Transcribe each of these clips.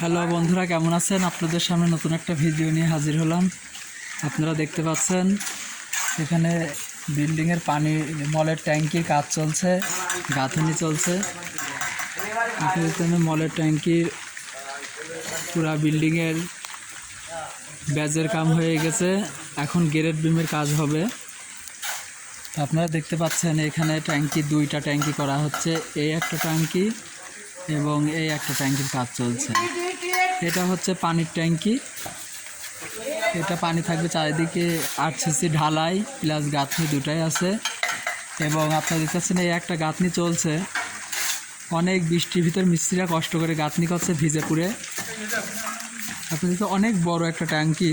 Hello বন্ধুরা, কেমন আছেন? আপনাদের সামনে নতুন একটা ভিডিও নিয়ে হাজির হলাম। আপনারা দেখতে পাচ্ছেন এখানে বিল্ডিংয়ের পানি মলের ট্যাঙ্কির কাজ চলছে, গাঁথনি চলছে। এখানে মলের ট্যাঙ্কির পুরা বিল্ডিংয়ের ব্যাজের কাম হয়ে গেছে, এখন গ্রেড বিমের কাজ হবে। আপনারা দেখতে পাচ্ছেন এখানে ট্যাঙ্কি, দুইটা ট্যাঙ্কি করা হচ্ছে, এই একটা ট্যাঙ্কি এবং এই একটা ট্যাঙ্কির কাজ চলছে। এটা হচ্ছে পানির ট্যাঙ্কি, এটা পানি থাকবে চারিদিকে। 8 সিসি ঢালাই প্লাস গাঁথনি দুটাই আছে। এবং আপনারা দেখতে পাচ্ছেন এই একটা গাঁথনি চলছে, অনেক বৃষ্টির ভিতর মিস্ত্রিরা কষ্ট করে গাঁথনি করছে ভিজে পুড়ে। আপনি দেখতে অনেক বড় একটা ট্যাঙ্কি,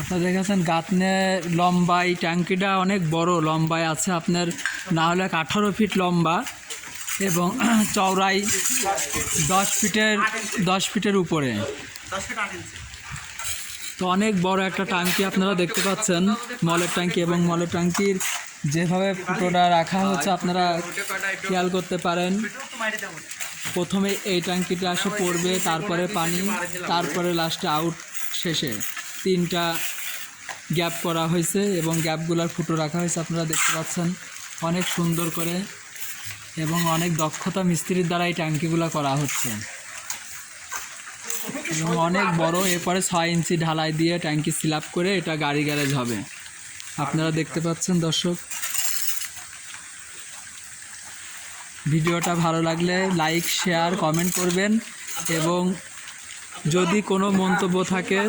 আপনারা দেখেছেন গাঁথনে লম্বাই ট্যাঙ্কিটা অনেক বড় লম্বায় আছে, আপনার না হলে 18 ফিট লম্বা এবং চওড়াই 10 ফিটের উপরে। তো অনেক বড় একটা ট্যাঙ্কি আপনারা দেখতে পাচ্ছেন, মলের ট্যাঙ্কি। এবং মলের ট্যাঙ্কির যেভাবে ফুটোটা রাখা হচ্ছে আপনারা খেয়াল করতে পারেন। প্রথমে এই ট্যাঙ্কিটা আসে পড়বে, তারপরে পানি, তারপরে লাস্টে আউট। শেষে 3টা গ্যাপ করা হয়েছে এবং গ্যাপগুলোর ফুটো রাখা হয়েছে আপনারা দেখতে পাচ্ছেন অনেক সুন্দর করে এবং অনেক দক্ষতা মিস্ত্রির দ্বারা এই ট্যাঙ্কিগুলো করা হচ্ছে এবং অনেক বড়। এরপরে 6 ইঞ্চি ঢালাই দিয়ে ট্যাঙ্কি স্ল্যাব করে এটা গাড়ি গ্যারেজ হবে। আপনারা দেখতে পাচ্ছেন দর্শক। ভিডিওটা ভালো লাগলে লাইক, শেয়ার, কমেন্ট করবেন এবং যদি কোনো মন্তব্য থাকে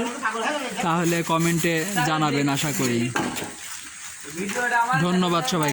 তাহলে কমেন্টে জানাবেন আশা করি। ধন্যবাদ সবাই।